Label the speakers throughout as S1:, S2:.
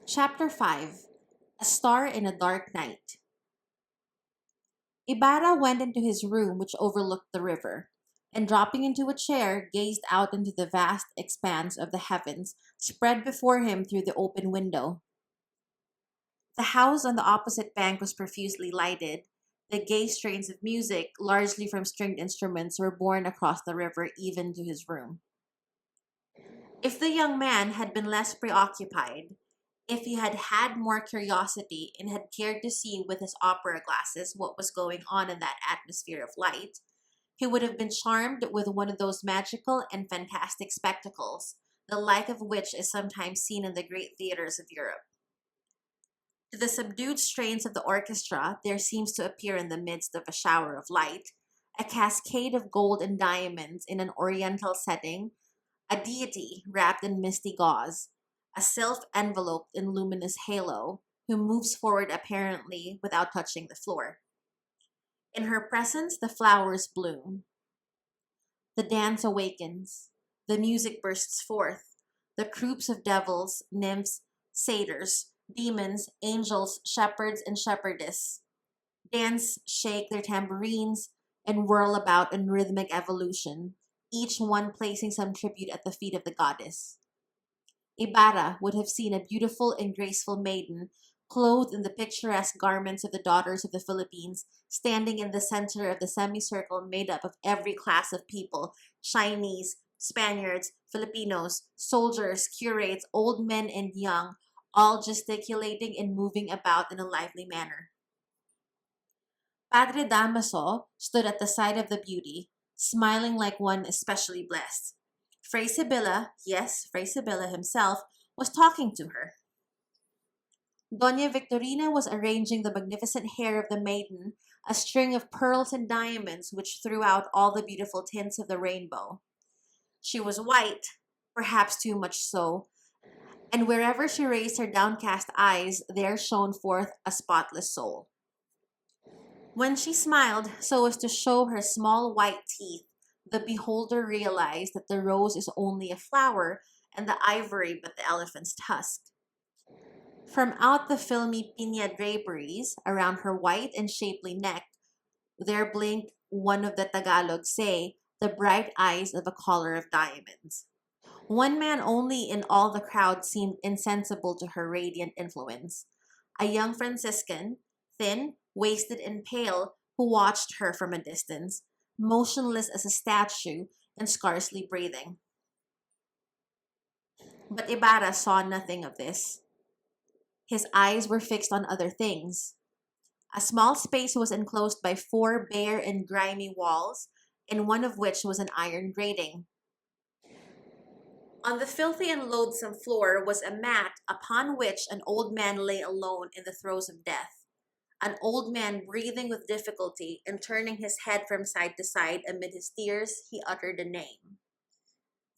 S1: Chapter 5. A Star in a Dark Night. Ibarra went into his room, which overlooked the river, and dropping into a chair, gazed out into the vast expanse of the heavens spread before him through the open window. The house on the opposite bank was profusely lighted. The gay strains of music, largely from stringed instruments, were borne across the river even to his room. If the young man had been less preoccupied, if he had had more curiosity and had cared to see with his opera glasses what was going on in that atmosphere of light, he would have been charmed with one of those magical and fantastic spectacles, the like of which is sometimes seen in the great theaters of Europe. To the subdued strains of the orchestra, there seems to appear in the midst of a shower of light, a cascade of gold and diamonds in an oriental setting, a deity wrapped in misty gauze, a sylph enveloped in luminous halo, who moves forward apparently without touching the floor. In her presence, the flowers bloom. The dance awakens. The music bursts forth. The troops of devils, nymphs, satyrs, demons, angels, shepherds, and shepherdess dance, shake their tambourines, and whirl about in rhythmic evolution, each one placing some tribute at the feet of the goddess. Ibarra would have seen a beautiful and graceful maiden, clothed in the picturesque garments of the daughters of the Philippines, standing in the center of the semicircle made up of every class of people: Chinese, Spaniards, Filipinos, soldiers, curates, old men and young, all gesticulating and moving about in a lively manner. Padre Damaso stood at the side of the beauty, smiling like one especially blessed. Fray Sibylla, yes, Fray Sibylla himself, was talking to her. Doña Victorina was arranging the magnificent hair of the maiden, a string of pearls and diamonds which threw out all the beautiful tints of the rainbow. She was white, perhaps too much so, and wherever she raised her downcast eyes, there shone forth a spotless soul. When she smiled so as to show her small white teeth, the beholder realized that the rose is only a flower and the ivory but the elephant's tusk. From out the filmy piña draperies around her white and shapely neck, there blinked, one of the Tagalog say, the bright eyes of a collar of diamonds. One man only in all the crowd seemed insensible to her radiant influence: a young Franciscan, thin, wasted, and pale, who watched her from a distance, motionless as a statue and scarcely breathing. But Ibarra saw nothing of this. His eyes were fixed on other things. A small space was enclosed by four bare and grimy walls, in one of which was an iron grating. On the filthy and loathsome floor was a mat upon which an old man lay alone in the throes of death. An old man breathing with difficulty and turning his head from side to side amid his tears, he uttered a name.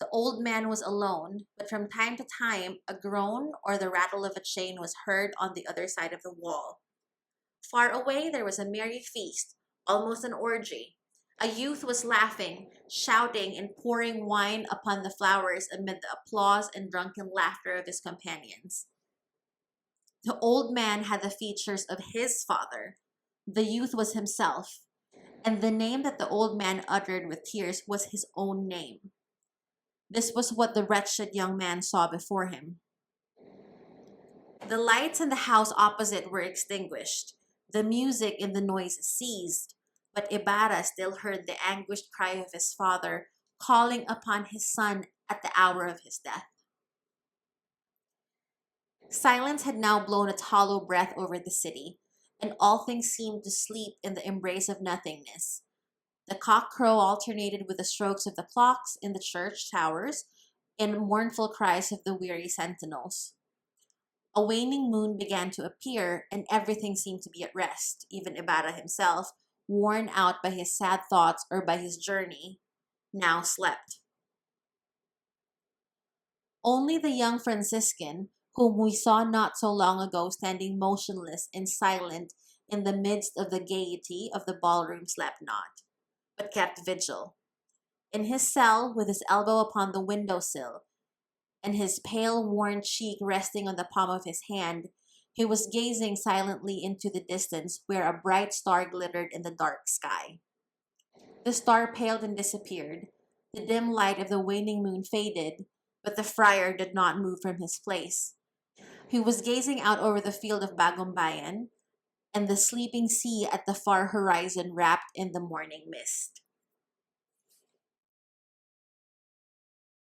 S1: The old man was alone, but from time to time a groan or the rattle of a chain was heard on the other side of the wall. Far away there was a merry feast, almost an orgy. A youth was laughing, shouting, and pouring wine upon the flowers amid the applause and drunken laughter of his companions. The old man had the features of his father. The youth was himself, and the name that the old man uttered with tears was his own name. This was what the wretched young man saw before him. The lights in the house opposite were extinguished. The music and the noise ceased, but Ibarra still heard the anguished cry of his father calling upon his son at the hour of his death. Silence had now blown its hollow breath over the city, and all things seemed to sleep in the embrace of nothingness. The cock crow alternated with the strokes of the clocks in the church towers and mournful cries of the weary sentinels. A waning moon began to appear, and everything seemed to be at rest. Even Ibarra himself, worn out by his sad thoughts or by his journey, now slept. Only the young Franciscan, whom we saw not so long ago standing motionless and silent in the midst of the gaiety of the ballroom, slept not, but kept vigil. In his cell, with his elbow upon the window sill, and his pale, worn cheek resting on the palm of his hand, he was gazing silently into the distance where a bright star glittered in the dark sky. The star paled and disappeared. The dim light of the waning moon faded, but the friar did not move from his place. He was gazing out over the field of Bagumbayan and the sleeping sea at the far horizon wrapped in the morning mist.